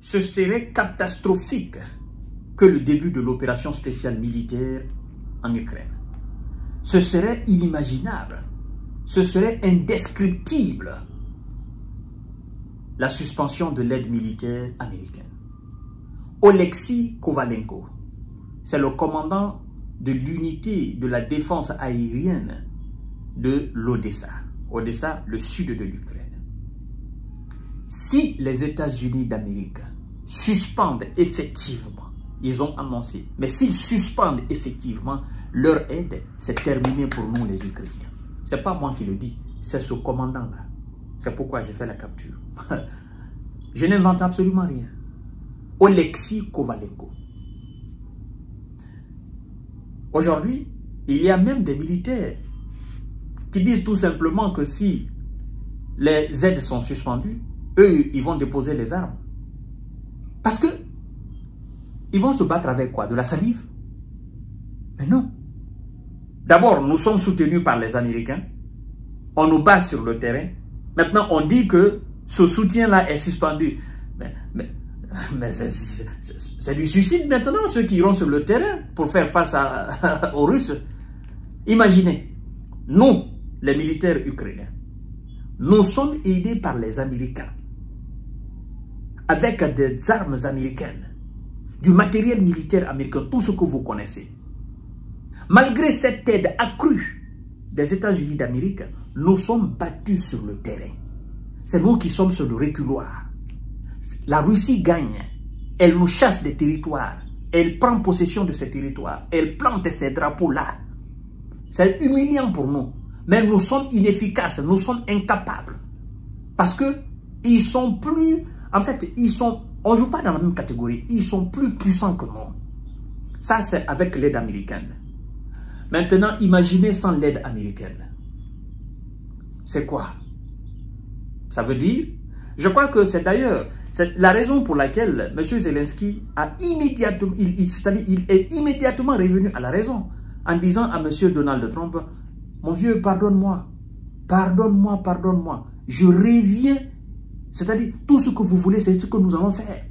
ce serait catastrophique que le début de l'opération spéciale militaire en Ukraine. Ce serait inimaginable, ce serait indescriptible, la suspension de l'aide militaire américaine. Oleksiy Kovalenko, c'est le commandant de l'unité de la défense aérienne de l'Odessa. Odessa, le sud de l'Ukraine. Si les États-Unis d'Amérique suspendent effectivement, ils ont annoncé, mais s'ils suspendent effectivement leur aide, c'est terminé pour nous les Ukrainiens. Ce n'est pas moi qui le dis, c'est ce commandant-là. C'est pourquoi j'ai fait la capture. Je n'invente absolument rien. Oleksiy Kovalenko. Aujourd'hui, il y a même des militaires qui disent tout simplement que si les aides sont suspendues, eux, ils vont déposer les armes. Parce que ils vont se battre avec quoi? De la salive? Mais non. D'abord, nous sommes soutenus par les Américains. On nous bat sur le terrain. Maintenant, on dit que ce soutien-là est suspendu. Mais c'est du suicide maintenant, ceux qui iront sur le terrain pour faire face aux Russes. Imaginez, nous, les militaires ukrainiens, nous sommes aidés par les Américains avec des armes américaines, du matériel militaire américain, tout ce que vous connaissez. Malgré cette aide accrue des États-Unis d'Amérique, nous sommes battus sur le terrain. C'est nous qui sommes sur le reculoir. La Russie gagne. Elle nous chasse des territoires. Elle prend possession de ces territoires. Elle plante ces drapeaux-là. C'est humiliant pour nous. Mais nous sommes inefficaces. Nous sommes incapables. Parce que ils sont plus... En fait, on ne joue pas dans la même catégorie. Ils sont plus puissants que nous. Ça, c'est avec l'aide américaine. Maintenant, imaginez sans l'aide américaine. C'est quoi? Ça veut dire... Je crois que c'est d'ailleurs la raison pour laquelle M. Zelensky a immédiatement, il est immédiatement revenu à la raison en disant à M. Donald Trump, mon vieux, pardonne-moi, pardonne-moi, pardonne-moi, je reviens, c'est-à-dire tout ce que vous voulez, c'est ce que nous allons faire.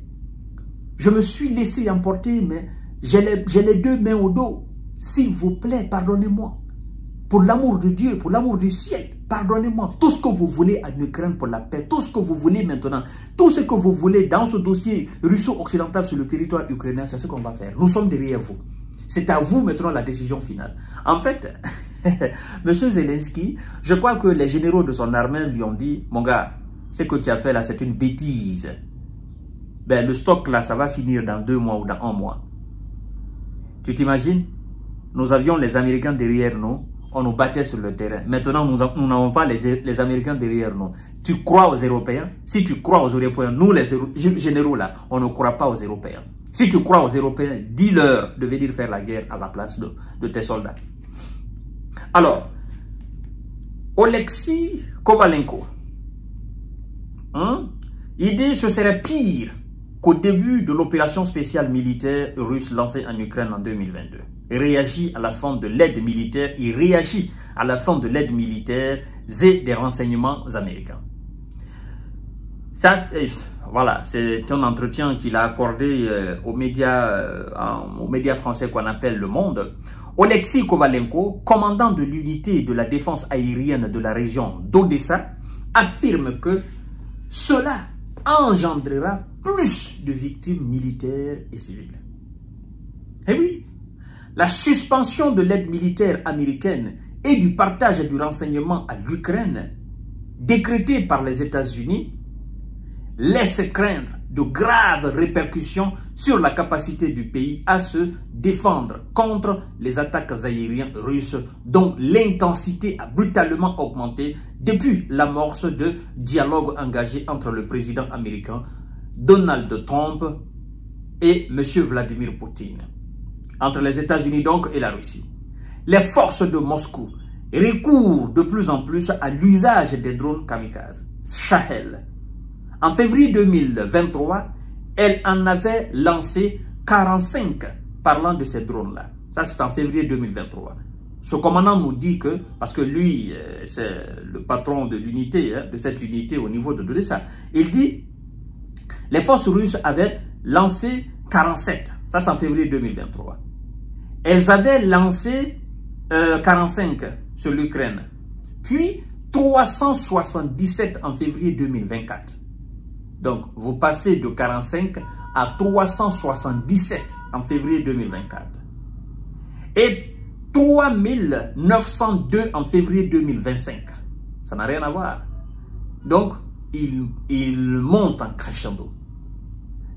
Je me suis laissé emporter, mais j'ai les deux mains au dos. S'il vous plaît, pardonnez-moi. Pour l'amour de Dieu, pour l'amour du ciel, pardonnez-moi. Tout ce que vous voulez en Ukraine pour la paix, tout ce que vous voulez maintenant, tout ce que vous voulez dans ce dossier russo-occidental sur le territoire ukrainien, c'est ce qu'on va faire. Nous sommes derrière vous. C'est à vous maintenant la décision finale. En fait, M. Zelensky, je crois que les généraux de son armée lui ont dit, mon gars, ce que tu as fait là, c'est une bêtise. Ben, le stock là, ça va finir dans 2 mois ou dans 1 mois. Tu t'imagines? Nous avions les Américains derrière nous. On nous battait sur le terrain. Maintenant, nous n'avons pas les Américains derrière nous. Tu crois aux Européens? Si tu crois aux Européens, nous les généraux là, on ne croit pas aux Européens. Si tu crois aux Européens, dis-leur de venir faire la guerre à la place de tes soldats. Alors, Oleksiy Kovalenko, il dit que ce serait pire qu'au début de l'opération spéciale militaire russe lancée en Ukraine en 2022. Il réagit à la fin de l'aide militaire, il réagit à la fin de l'aide militaire et des renseignements américains. Ça, voilà, c'est un entretien qu'il a accordé aux médias français qu'on appelle Le Monde. Oleksiy Kovalenko, commandant de l'unité de la défense aérienne de la région d'Odessa, affirme que cela engendrera plus de victimes militaires et civiles. Eh oui, la suspension de l'aide militaire américaine et du partage du renseignement à l'Ukraine, décrétée par les États-Unis, laisse craindre de graves répercussions sur la capacité du pays à se défendre contre les attaques aériennes russes dont l'intensité a brutalement augmenté depuis l'amorce de dialogue engagé entre le président américain Donald Trump et M. Vladimir Poutine. Entre les États-Unis donc et la Russie. Les forces de Moscou recourent de plus en plus à l'usage des drones kamikazes, Shahel. En février 2023, elle en avait lancé 45 parlant de ces drones-là. Ça, c'est en février 2023. Ce commandant nous dit que, parce que lui, c'est le patron de l'unité, de cette unité au niveau de l'Odessa, il dit, les forces russes avaient lancé 47. Ça, c'est en février 2023. Elles avaient lancé 45 sur l'Ukraine. Puis 377 en février 2024. Donc, vous passez de 45 à 377 en février 2024. Et 3902 en février 2025. Ça n'a rien à voir. Donc, il monte en crescendo.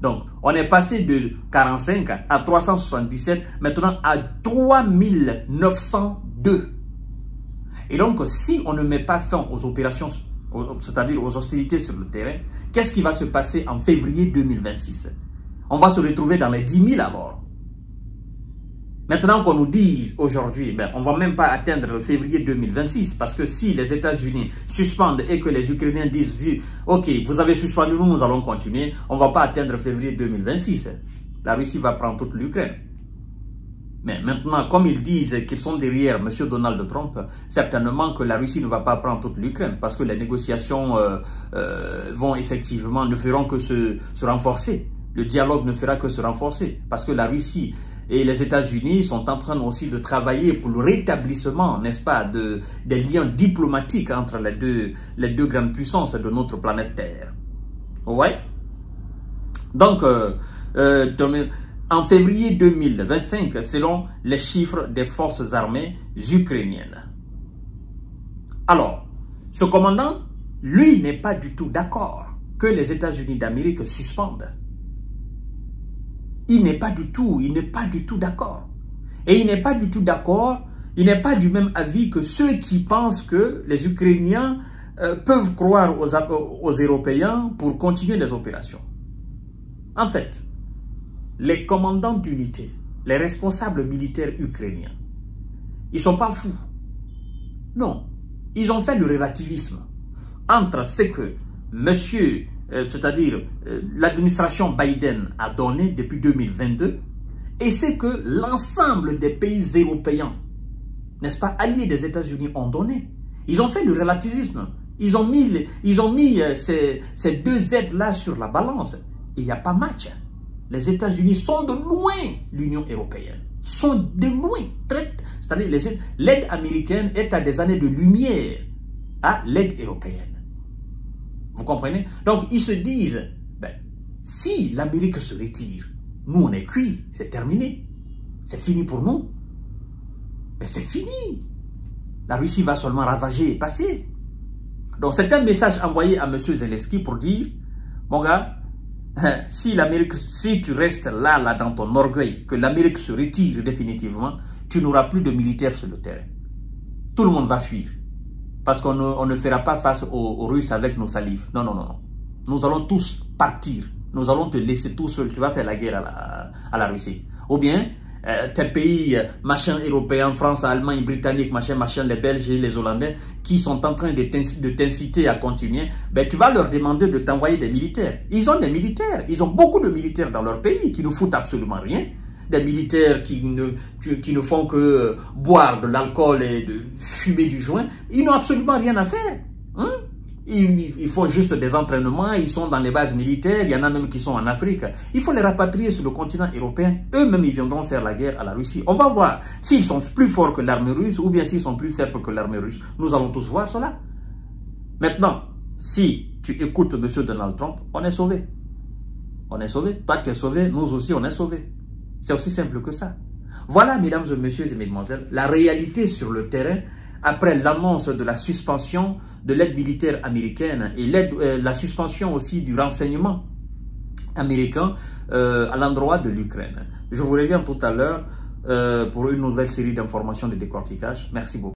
Donc, on est passé de 45 à 377, maintenant à 3902. Et donc, si on ne met pas fin aux opérations, c'est-à-dire aux hostilités sur le terrain, qu'est-ce qui va se passer en février 2026? On va se retrouver dans les 10 000 alors. Maintenant qu'on nous dise aujourd'hui, ben, on ne va même pas atteindre le février 2026, parce que si les États-Unis suspendent et que les Ukrainiens disent, ok, vous avez suspendu, nous allons continuer, on ne va pas atteindre février 2026. La Russie va prendre toute l'Ukraine. Mais maintenant, comme ils disent qu'ils sont derrière M. Donald Trump, certainement que la Russie ne va pas prendre toute l'Ukraine, parce que les négociations vont effectivement, ne feront que se renforcer. Le dialogue ne fera que se renforcer, parce que la Russie et les États-Unis sont en train aussi de travailler pour le rétablissement, n'est-ce pas, des liens diplomatiques entre les deux grandes puissances de notre planète Terre. Ouais. Donc, en février 2025, selon les chiffres des forces armées ukrainiennes. Alors, ce commandant, lui, n'est pas du tout d'accord que les États-Unis d'Amérique suspendent. Il n'est pas du tout d'accord. Et il n'est pas du tout d'accord, il n'est pas du même avis que ceux qui pensent que les Ukrainiens peuvent croire aux Européens pour continuer les opérations. En fait, les commandants d'unité, les responsables militaires ukrainiens, ils ne sont pas fous. Non, ils ont fait le relativisme entre ce que monsieur... c'est-à-dire l'administration Biden a donné depuis 2022, et c'est que l'ensemble des pays européens, n'est-ce pas, alliés des États-Unis ont donné. Ils ont fait le relativisme. Ils ont mis ces deux aides-là sur la balance. Et il n'y a pas match. Les États-Unis sont de loin l'Union européenne. Sont de loin. C'est-à-dire l'aide américaine est à des années de lumière à l'aide européenne. Vous comprenez? Donc, ils se disent, ben, si l'Amérique se retire, nous, on est cuit, c'est terminé. C'est fini pour nous. Mais c'est fini. La Russie va seulement ravager et passer. Donc, c'est un message envoyé à M. Zelensky pour dire, mon gars, si tu restes là dans ton orgueil, que l'Amérique se retire définitivement, tu n'auras plus de militaires sur le terrain. Tout le monde va fuir. Parce qu'on ne fera pas face aux Russes avec nos salives. Non, non, non, non. Nous allons tous partir. Nous allons te laisser tout seul. Tu vas faire la guerre à la Russie. Ou bien, tes pays, machin européen, France, Allemagne, Britannique, machin, les Belges et les Hollandais, qui sont en train de t'inciter à continuer, ben, tu vas leur demander de t'envoyer des militaires. Ils ont des militaires. Ils ont beaucoup de militaires dans leur pays qui ne foutent absolument rien. Des militaires qui ne font que boire de l'alcool et de fumer du joint. Ils n'ont absolument rien à faire. Hein? Ils font juste des entraînements, ils sont dans les bases militaires, il y en a même qui sont en Afrique. Il faut les rapatrier sur le continent européen. Eux-mêmes, ils viendront faire la guerre à la Russie. On va voir s'ils sont plus forts que l'armée russe ou bien s'ils sont plus faibles que l'armée russe. Nous allons tous voir cela. Maintenant, si tu écoutes M. Donald Trump, on est sauvé. On est sauvé. Toi, tu es sauvé, nous aussi, on est sauvés. C'est aussi simple que ça. Voilà, mesdames et messieurs et mesdemoiselles, la réalité sur le terrain après l'annonce de la suspension de l'aide militaire américaine et la suspension aussi du renseignement américain à l'endroit de l'Ukraine. Je vous reviens tout à l'heure pour une nouvelle série d'informations de décortiquage. Merci beaucoup.